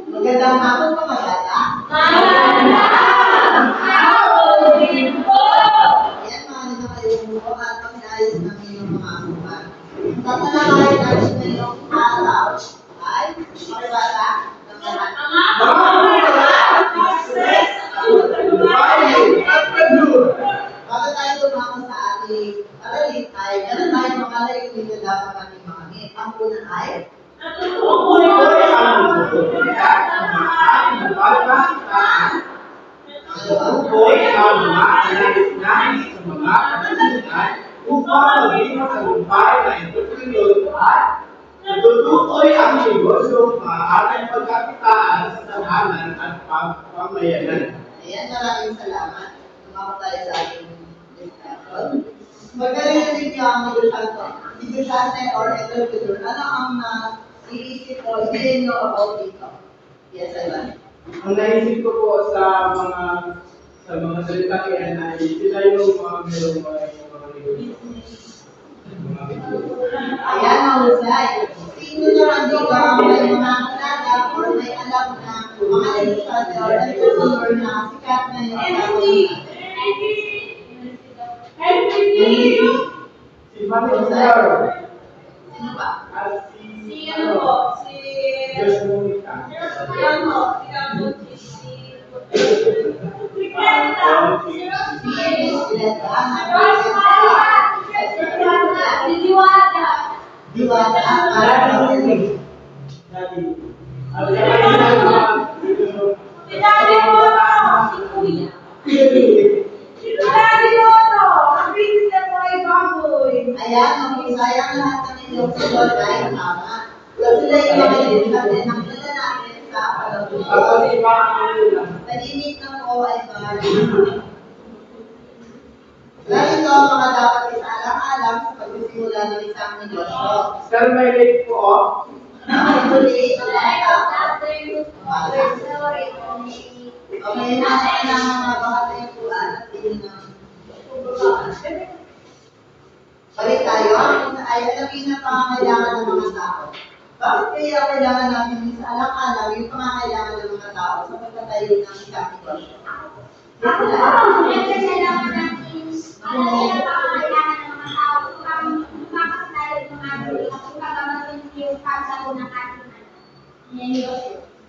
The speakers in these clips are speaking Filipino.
Magandang hapon mga bata. Magandang hapon din po. Ayan, mga kayo po at pag-ayos ng inyong mga akupan. Ang tatalakayin natin ngayong araw ay mga bata ng lahat. Bago tayo tumako sa ating aralin ay meron tayong mga layunin na dapat natin makamit. Ang una ay Tukoy ang mga nais-nais sa mga katanungan upang maging matagumpay na entrepreneur at natutukoy ang negosyo maaaring pagkakitaan sa tahanan at pamayanan. ayan, maraming salamat. Tumako tayo sa ating discussion. Magkalimutan niyo ang negosyante or entrepreneur. Ano ang iisip ko, hindi nyo about dito? Yes, Ivan. Ang naisip ko po sa mga salita yan ay sila yung mga merong mga negosyo. Ayan, mahusay. Sino naman dito ang may mga kilala or may alam na mga negosyante or entrepreneur na sikat na yung Si Manager. Sino ba? At si Yes, Monica. Diwata. Ayan, mahusay ang lahat ng inyong sagot ay tama. Sila yung mga negosyante na kilala natin sa tahimik ng po ay bali. Ganito ang mga dapat isaalang-alang sa pagsisimula ng isang negosyo. Sir, may late po. Actually, ang mga tao. Okay, nasa na mga pakatayuan at yun ang balik tayo. Ay alamin ang pangangailangan ng mga tao. Bakit kaya kailangan natin isaalang-alang yung pangangailangan ng mga tao sa pagtatayo ng isang negosyo?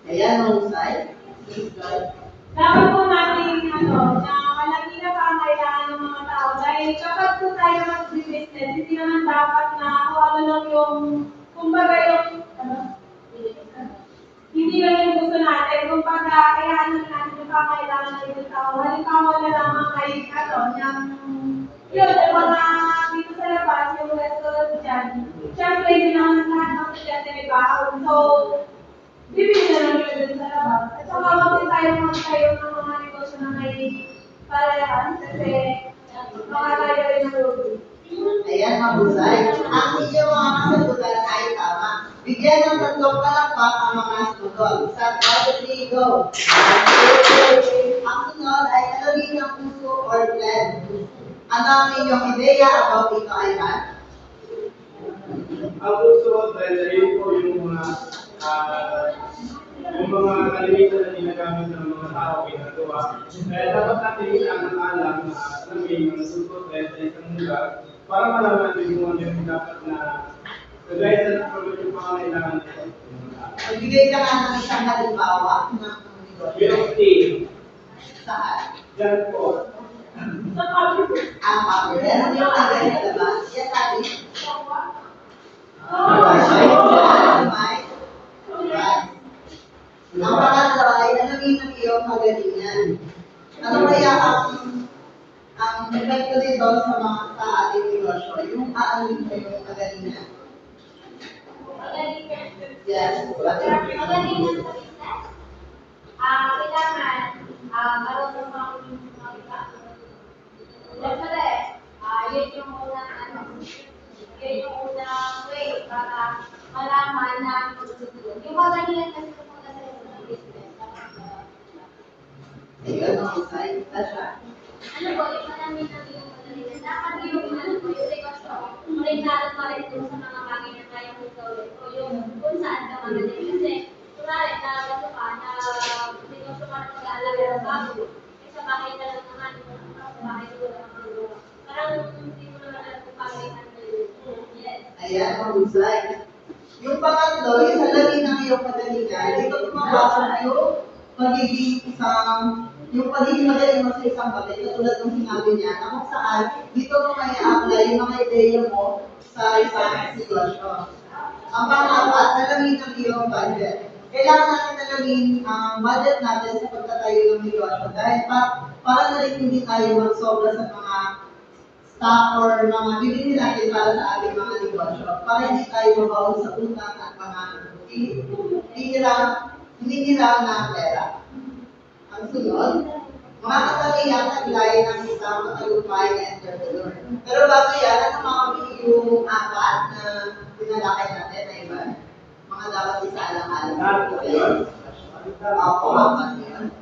Ayan, mahusay. Please, God. Dapat po natin na malaki na pangangailangan ng mga tao dahil kapag po tayo mag-business, hindi naman dapat na kung ano lang yung, kumbaga yung, hindi lang yung gusto natin, kumbaga kaya ano natin yung pangangailangan ng ibang tao. Halimbawa na lamang kay yun, yung mga dito sa labas, yung restaurant dyan. Siyempre, hindi naman lahat ng estudyante may baon. So, bibili na lang yun dun sa labas. At saka wag din tayo magtayo ng mga negosyo na may palayan kasi baka tayo rin ang lugi. Ayan, mahusay. Ang inyong mga kasagutan ay tama. Bigyan ng tatlong palakpak ang mga studol. Sa 3, go! Ang sunod ay alamin ng puso or plan. Ano ang inyong ideya about ito, Ivan? Ang puso, dahil ayun po yung mga kalimitan na ginagamit ng mga tao ginagawa. Kaya dapat natin isang-alang na alamin ang susunod dahil sa isang lugar para malaman din kung ano yung dapat na kagaya sa napagod yung pangangailangan nito. Magbigay ka nga ng isang halimbawa ng negosyo. Milk tea. Saan? Yan po. Ang papilas, yung agad sa labas. Yan tayo. Ang pangatlo ay alamin ng iyong magalingan. Ano kaya ang epekto nito sa ating negosyo? Yung aalamin ko yung magalingan. Yes. Magalingan sa business. Kailangan marunong makikita. Siyempre, yun yung unang way para malaman na yung magalingan kasi kung sa business. Ayun, mahusay. Tasha. Ano po, yung marami na yung magalingan. Dapat yung negosyo, orientado pa rin dun sa mga bagay na kaya mo gawin o yung kung saan ka magaling. Kasi, kunwari, nalalato ka, na hindi ko siya parang mag-aalaga ng bago. Eh, sa bahay na lang naman, sa bahay ko lang ang parang hindi mo naman alam kung paano i-handle yun. Yes. Ayan, mahusay. Yung pangatlo, yung salamin ng iyong kagalingan, dito pumapasok yung pagiging magaling mo sa isang bagay, katulad ng sinabi niya, na kung saan, dito mo may apply yung mga ideya mo sa isang sitwasyon. Ang pang-apat, alamin ang iyong budget. Kailangan natin alamin ang budget natin sa pagtatayo ng negosyo dahil para na rin hindi tayo magsobra sa mga stock or mga bibili natin para sa ating mga negosyo. Para hindi tayo mabaon sa utang at mga hinihirang na pera. Ang sunod, mga katangian na gaya ng isang matagumpay na entrepreneur. Pero bago yan, ano mga yung apat na pinalakay natin na iba? Mga dapat isa-alang-alang. Ako, apat yun.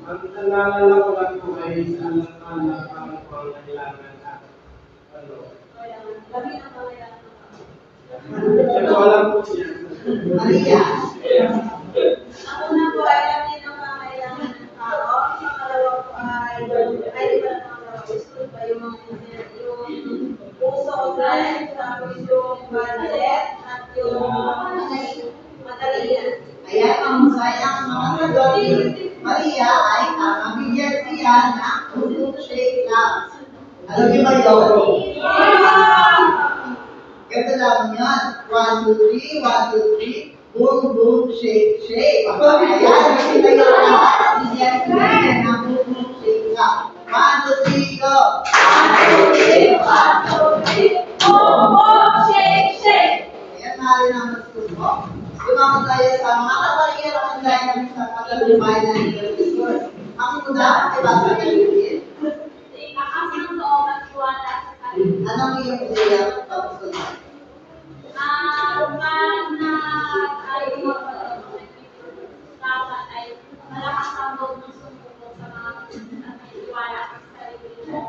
Ang nalala ko lang po ay sa alang-alang ang pangailangan na Labi na pangailangan. Ito alam po siya. Maria. Ako na po ay labi ng pangailangan ng tao. Ang pangalawa po ay di ba na pangalawa? Gusto ba yung puso online, tapos yung budget, at yung madalian. Ayan, ang sayang mga sagot ni Maria ay bigyan siya ng boom shake lang. Alam niyo ba yun? Ganda lang yan. 1, 2, 3, 1, 2, 3. Boom, boom, shake, shake. Ayan, nakita yun lahat. Bigyan siya ng boom shake lang. 1, 2, 3, go! 1, 2, 3, 1, 2, 3. Boom, boom, shake, shake. Ayan, narin ang nagsubo. Lumang tayo sa mga katangian ang gaya namin sa paglalumay na entrepreneur. Ang una, ay basa na yun. Lakas ng loob at tiwala sa sarili. Anong iyong ideya tapos na? Pag na tayo dapat ay malakas ang loob ng sumuko sa mga at may tiwala sa sarili mo.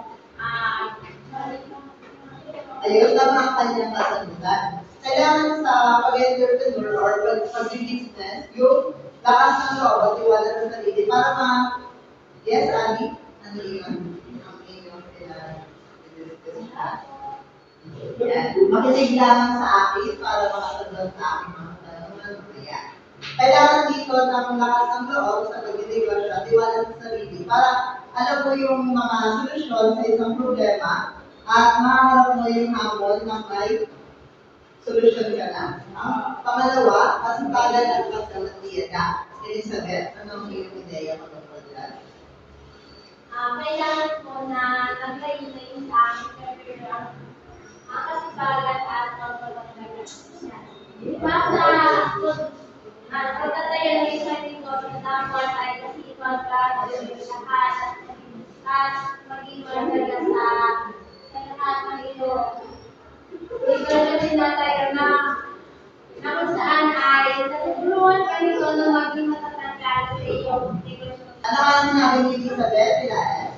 Ayun lang ang kanyang kasagutan. Kailangan sa pag-entrepreneur or pag-business, yung lakas ng loob at tiwala sa sarili para yes, Ani? Ano yun? Ang inyong pinag-discuss. Yan. Makinig lamang sa akin para makasagot sa aking mga tanungan. Ayan. Kailangan dito ng lakas ng loob sa pag-negosyo at tiwala sa sarili para alam mo yung mga solusyon sa isang problema at maharap mo yung hamon na may solusyon ka na. Ang pangalawa, kasipagan at pagkamatiyada. Elizabeth, anong iyong ideya magkakaroon dyan? Kailangan po na nag-train sa aking career ang kasipagan at pagpapagalan. Diba sa pagtatayo ng isang negosyo dapat ay kasipag ka, lahat, at maging magaga sa lahat ng iyo. Negosyo din na tayo na kung saan ay natutulungan ka nito na maging matatanggal sa iyong negosyo. Ano ang sinabi ni Elizabeth? Pilaes?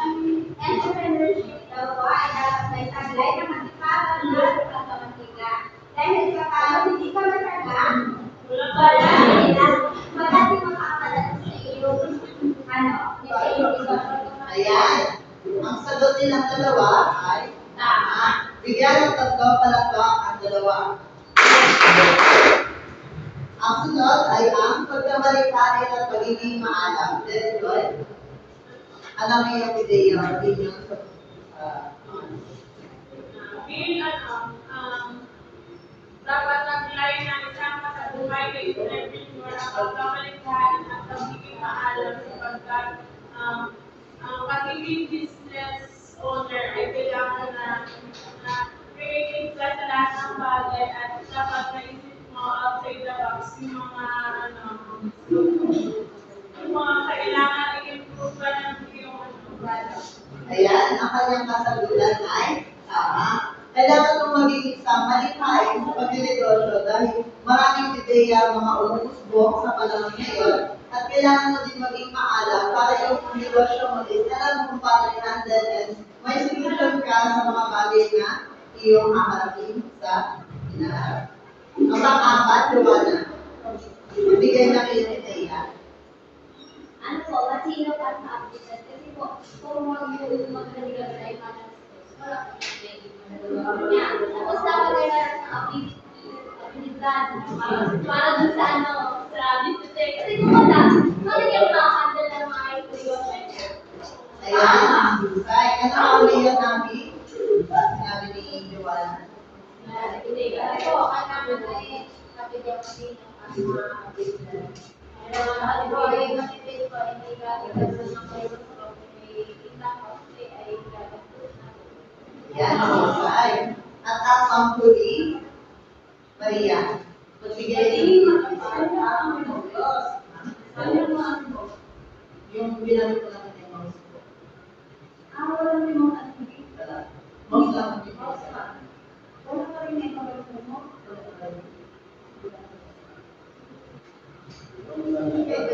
Ang entrepreneurship daw po ay dapat may taglay na matipagan na pagkamatiga. Dahil kapag hindi ka mataga, magati makakalat sa iyong sa iyong negosyo. Ayan. Ang sagot nilang dalawa ay tama. Bigyan ng tatlo palakpak ang dalawa. Ang sunod ay ang pagkamalikarin at pagiging maalam. Very good. Alam mo yung ideya, opinion sa Dapat nag-line ng isang matagumpay na entrepreneur ang pagkamalikhain at pagiging maalam sapagkat ang pagiging business owner ay kailangan na creative ka sa lahat ng bagay at dapat naisip mo outside the box yung mga kailangan i-improve ka ng iyong product. Ayan, ang kanyang kasagutan ay tama. Kailangan mong maging isang malikhain sa pag-negosyo dahil maraming ideya mga umusbong sa panahon ngayon at kailangan mo din maging maalam para yung negosyo mo is alam mo kung paano i-handle and may solution ka sa mga bagay na iyong haharapin sa hinaharap. Ang pang-apat, Luana. Bigay na kayo ni Taya. Ano po, masino pa sa applicant. Kasi po, kung magkaligaw sa ipatas ko, wala ko niya. Tapos dapat ay meron sa abilidad para dun sa ano, sa business. Kasi kung wala, talagang makahandle ng mga information. Ayan, husay. Ano ang uli yun namin? Sinabi ni Luana. Kasi po, ang naman ay kapityan kasi ng mga abilidad. Ano po, ay matipid po, hindi ka ikasal ng kayo sa ilang kasi ay gagastos na po. Yan, husay. At ang pampuli, Maria. Magbigay din. Yung binalik ko lang yung mouse ko. Mouse lang.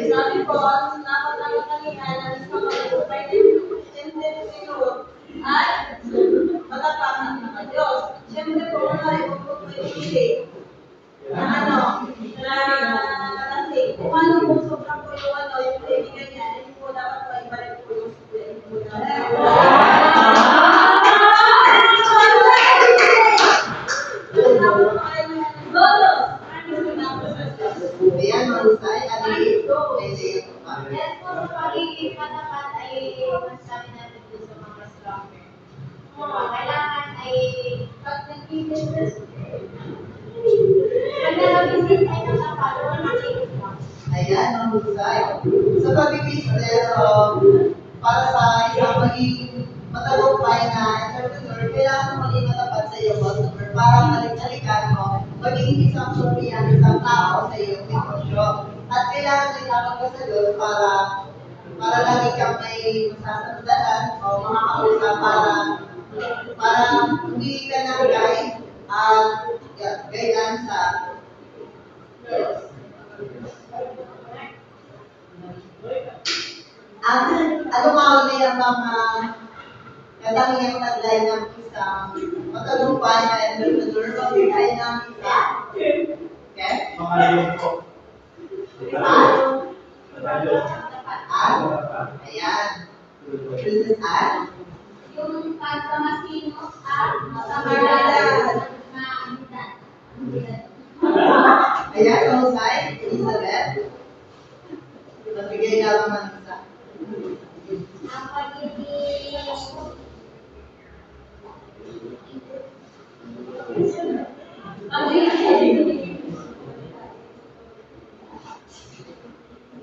Sabi ko, dapat lang kanina na sa mga ay matapang ng Diyos. Siyempre po, wala rin po pili. Ano? Kasi kung ano po sobrang po yung ano, yung kaibigan niya, hindi po dapat po ibalik po yung Ayan, mahusay. Adi, pwede yan pa. Yan po sa pagiging matapat ay masasabi natin doon sa mga stronger. Kailangan ay pag nag-business, pag nag-business ay natapat, wala nag-business. Ayan, mahusay. Sa pag-business, para sa isang maging matagumpay na entrepreneur, kailangan mo maging matapat sa iyong customer para malik-alikan mo maging isang surveyan, isang tao sa iyong negosyo. At kailangan din tawag ka sa Diyos para lagi kang may masasandalan o mga kausap para hindi ka ng guide at guidance sa Diyos. Ano nga uli ang mga katangiang taglay ng isang matagumpay na entrepreneur, magbigay ng isa? Okay? Makalayo po. Ayan. This is Ann. Yung pagkamasino at masamaran na amitan. Ayan, mahusay. Elizabeth. Magbigay ka lang ng isa. Ang pagiging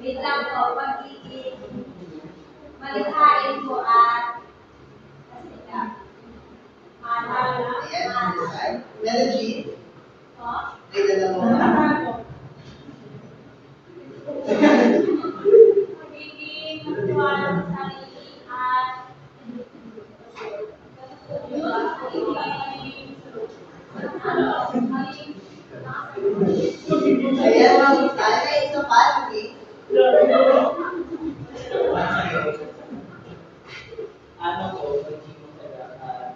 wait lang po, pagiging malikhain po at kasika. Ayan, mahusay. Melody. Po? Ay, dalawa. Pagiging matuwala sa sarili at Ayan, mahusay. May isa pa, Lucy. Ano po, pagiging masalakan.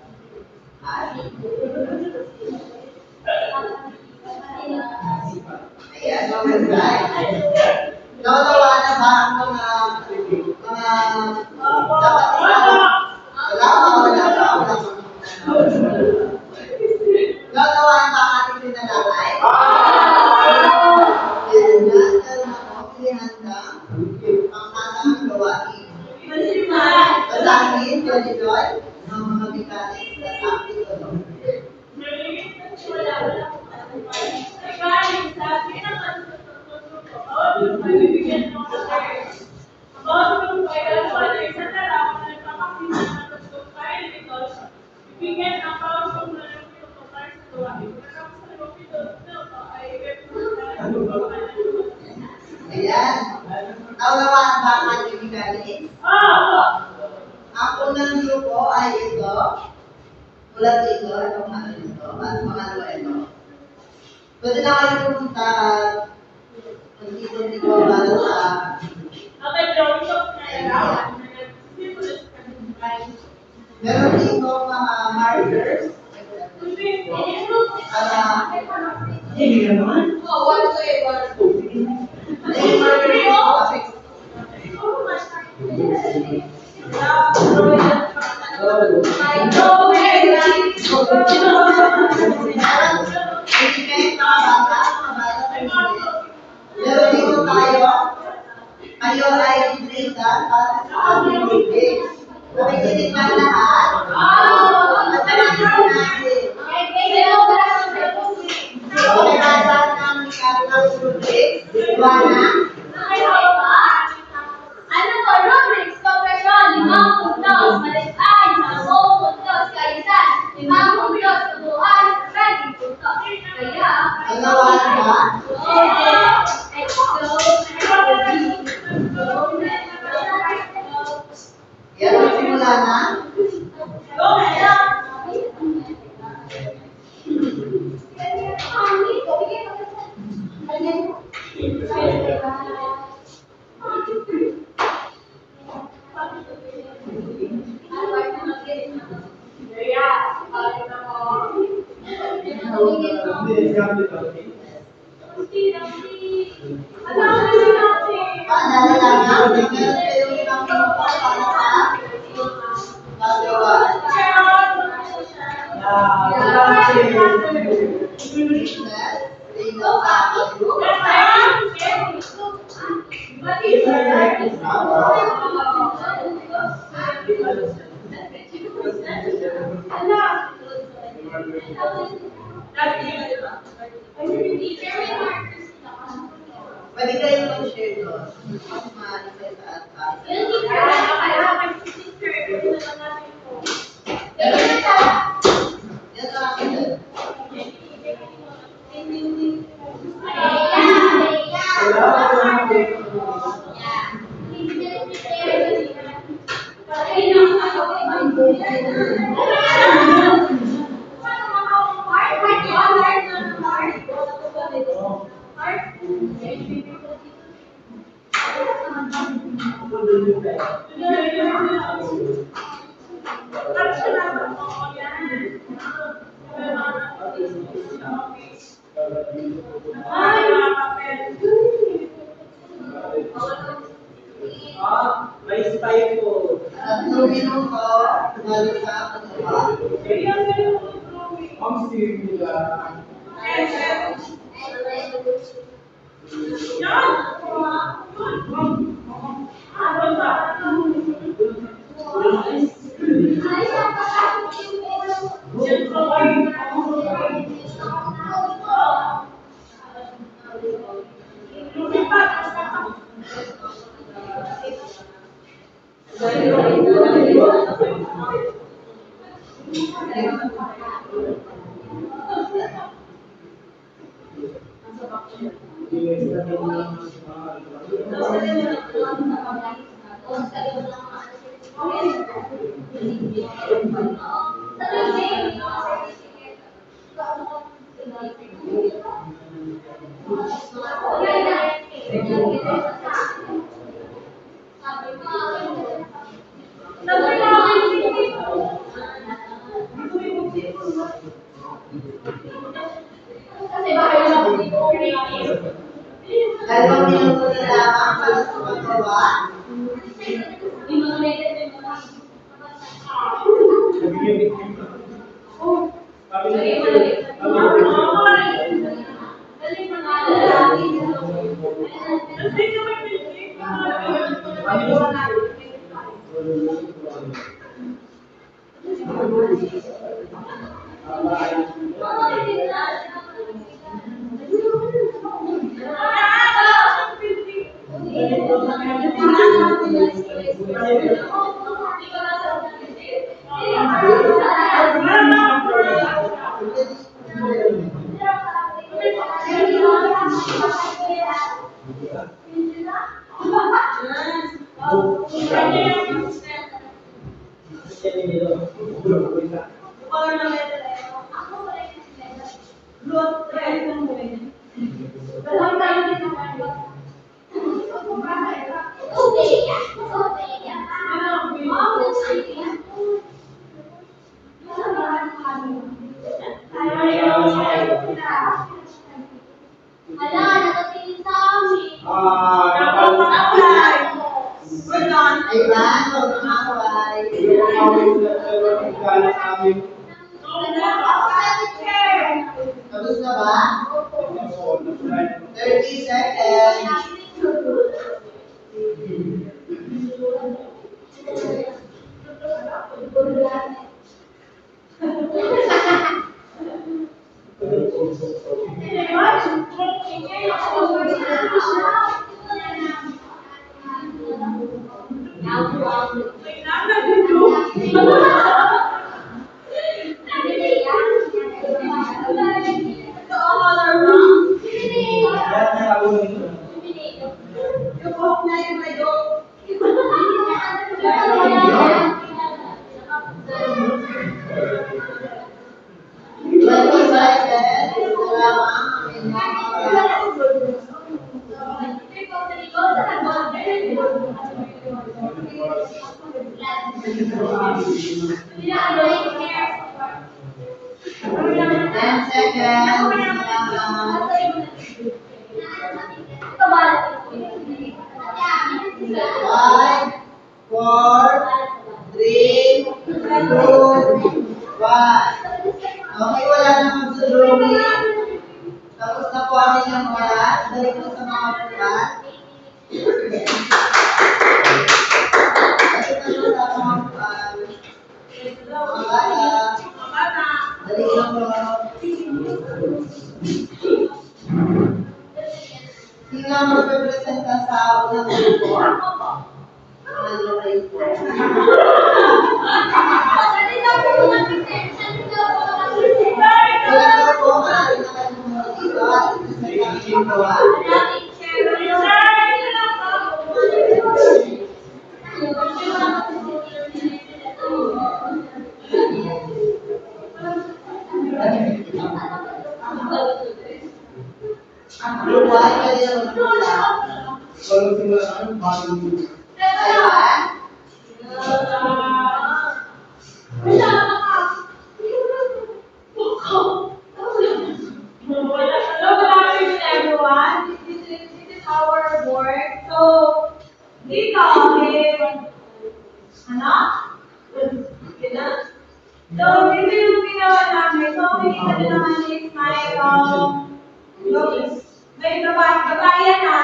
Ayan, mahusay. Nawawa na ba ang mga dapat wala pa. Gagawin ba ang ating sinalakay? Yan na, meron ako, pinihanda ang ating gawain. Basahin, Joy, ang mga mechanics sa ating tulong. Ayan. Naunawaan ba ang ating mechanics? Ang unang grupo ay ito. Mulat ito, itong ano ito, at pangalawa ito. Pwede na kayo pumunta dito para sa meron dito mga markers. Hindi naman. Oh, 1 to Hindi pero dito tayo, kayo ay ibrita para sa aming bibig. Nakikinig ba lahat? At nakikinig natin. Pagkakasahan ng ikatang bibig, Juana. Ano po, rubrics, kompresyon, 5 puntos, malitain, 10 puntos, kaisan, 5 puntos, tubuhan, 20 puntos. Kaya, Nagawa na ba? Yan ang simula na. Paalala lang, meron kayong isang minuto para sa paggawa. Business, Rino Pagod. Pwede kayong mag-share doon. Mas maaari sa taas. Yan lang akin. May tayo po. 3 minuto para sa paggawa. Ang steering nila. Dalawang minuto na lamang para sa paggawa. Hala, nakatingin sa amin. Apply. We're done. Ayan, huwag na makaway. Tapos na ba? 30 seconds. Yung buhok na yung may dog. 20 seconds. Ten seconds. 5, 4, 3, 2, 1. Okay, wala na magdudumi. Tapos na po ang inyong oras. Balik po sa mga pulat. Balik na po sa mga pulat. Mga bata. Balik na po. Sino ang magrepresenta sa unang grupo? Ano kayo po? Wala na po, maaari na kayo muna dito at representa ang grupo. Grupo ay pwede na magpula. Ayan. Hello, good afternoon, everyone. This is our work. So, dito, So, dito yung ginawa namin. So, makikita nyo naman is may babayan na.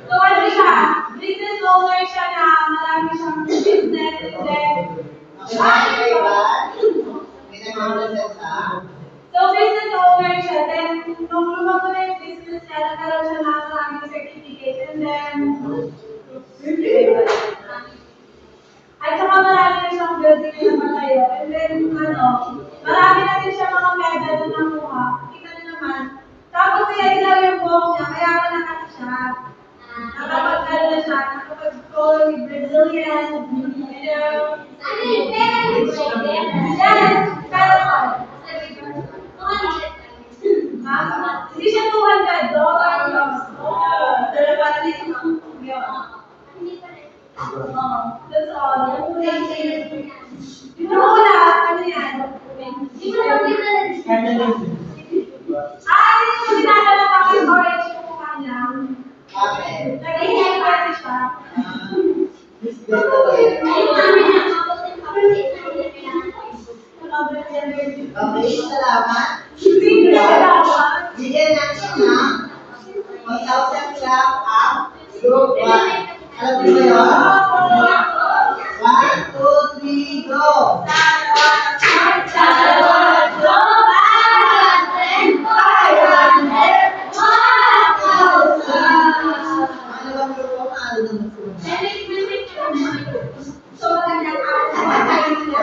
So, ano siya? Business owner siya na marami siyang business and then, so, business owner siya. Then, nung lumago na yung business niya, nagkaroon siya ng maraming certificate. And then, at saka marami na siyang building na napatayo. And then, marami na din siya mga medal na nakuha. Kita nyo naman. Tapos, kaya ilaw yung buhok niya. Kaya ako nakata siya. Nakapag-ano na siya. Nakapag-call Brazilian. Yes! Pero, hindi siya $200. That's all. Yung una, ano yan? Hindi ko dinadala kami orange yung mukha niya. Nag-ihay party siya. Okay, salamat. Hindi na salamat. Bigyan natin ng 1,000 gram ang group 1. Alam niyo ba yun? 1, 2, 3, go! Ano bang grupo? Ano bang grupo? So, magandang araw.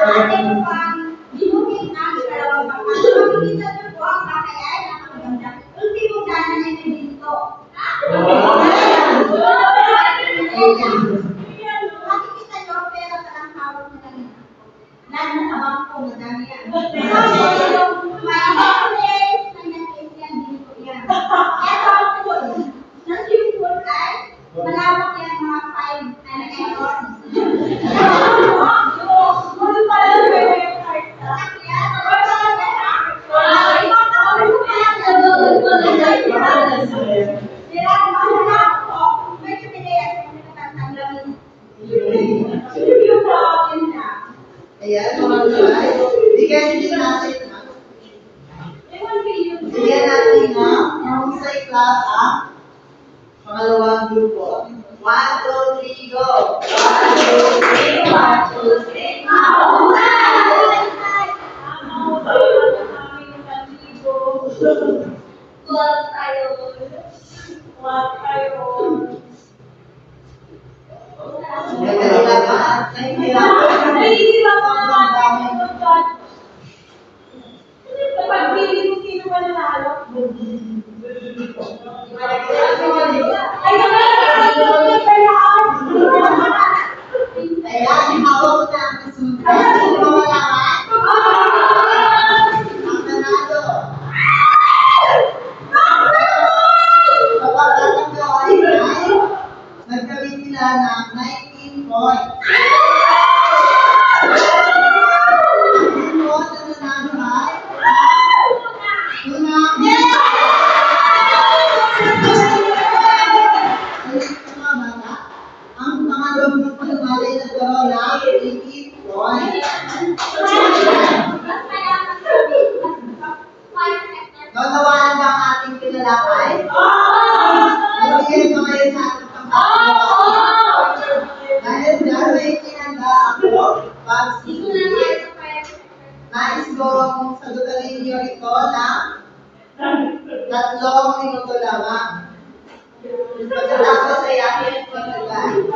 Ating pang binukit namin dalawang pagkakas. Makikita niyo po ang kakayahan ng maganda. Ultimo dana niya dito. Makikita niyo pera sa ang hawak na kanina. Lalo na sa bangko, madami yan. May place, may place yan dito yan. Ito ang pool. Ang swimming pool ay malawak yan mga 5 acres. Bigyan din natin na. May 1 billion. Bigyan natin na mahusay class ang pangalawang grupo. 1, 2, 3, go! 1, 2, 3, 1, 2, 3, mahusay! Huwag tayo. Nagdali lang ba? Nahihirapan. Sobrang dami. Pagpili mo sino ba nanalo? Ayan, hawak ko na ang resulta. Sino ba malaman? Ang nanalo. Kapag tatlo ay nagkawin sila ng 19 points. Ang points na nanalo ay Tuna. Ang pangalawang grupo naman ay nagkaroon ng 18 points. Nagawalan ba ang ating pinalakay? Nagbigay ba kayo sa ating pangkakagawa? Dahil dyan, may kinanda ako pagsusulit. Nais ko kung sagutan ninyo ito ng 3 minuto lamang. Pagkatapos ay aking pagkagal.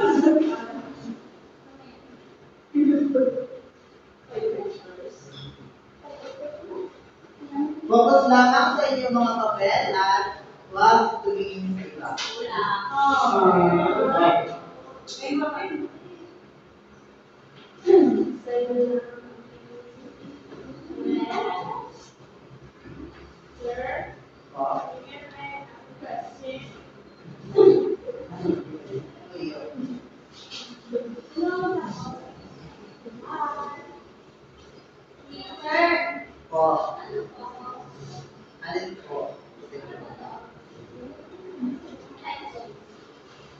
Focus lamang sa inyong mga papel at huwag tumingin sa iba. Po. Alin po?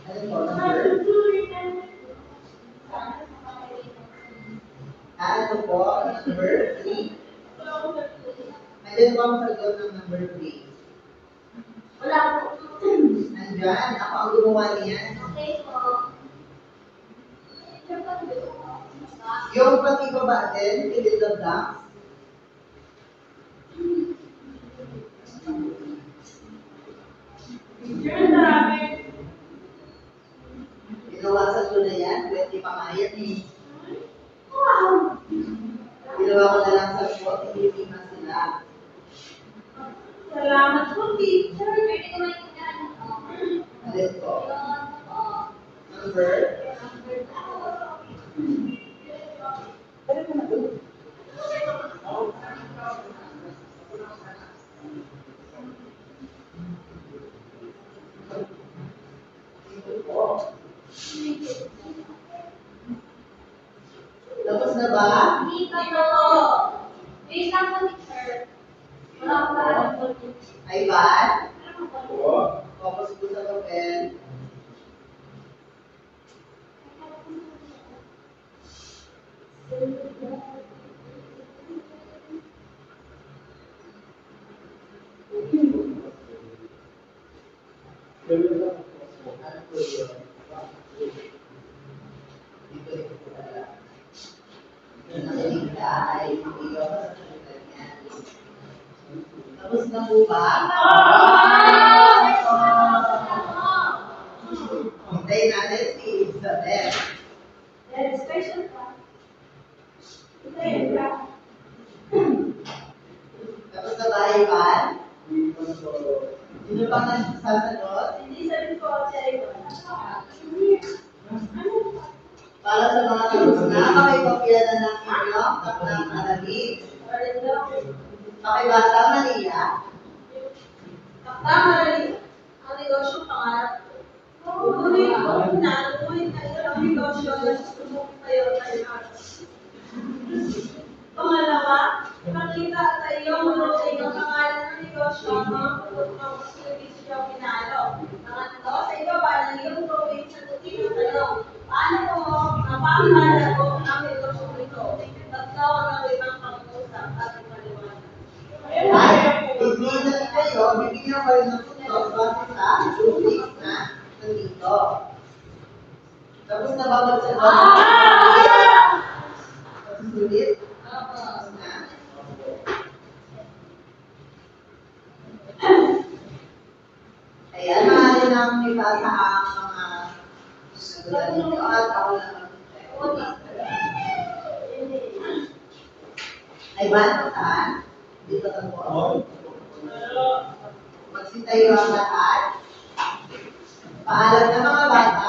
Alin po? Ano po? Number 3. Alin po ang sagot ng number 3? Wala po. Andyan, ako ang gumawa niyan. Okay po. Yung pati baba din, fill in the blanks. Ginawasan ko na yan, 20 pa nga yan eh. Ginawa ko na lang sa short, hindi na sila. Salamat po, teacher. Pwede ko maintindihan. Alin po? Yun po. Number? Tapos na ba? Hindi pa po. Wait lang po, teacher. Wala ko pa alam po, teacher. Ay ba? Ano po? Focus po sa papel. Ano po yun? Dito rin po pala. Yung nakinig ka ay makigaw ka sa salutan niya. Tapos na po ba? Hintayin natin si Isabel. Very special pa. Ito yun ka. Tapos na ba, Ivan? Sino pang nagsasagot? Hindi sabi ko, siya ito. Para sa mga tapos na, pakipapila na ng inyong taklang aralin. Pakibasa, Maria. Tama rin. Ang negosyo pangarap ko. Tuloy ko, nanuloy na isang negosyo na sumubok tayo tayo. Pangalawa, ipakita sa iyo sa iyong pangalan ng negosyo ang mga produktong servisyo pinalo. Pangatlo, sa ibaba ng iyong drawing sa tutin ng tanong, paano mo napakahalago ang negosyo nito? Tatlo ang gawin ng pang-usap. magtayo kayo ng tutos base sa rubrics na nandito. Tapos nababagsak ba? Sulit? Na? Ayan, maaari namin ibasa ang mga susunod dito at ako lang ay ba? Saan? Dito ka po. Magsitayo ang lahat. Paalam na mga bata.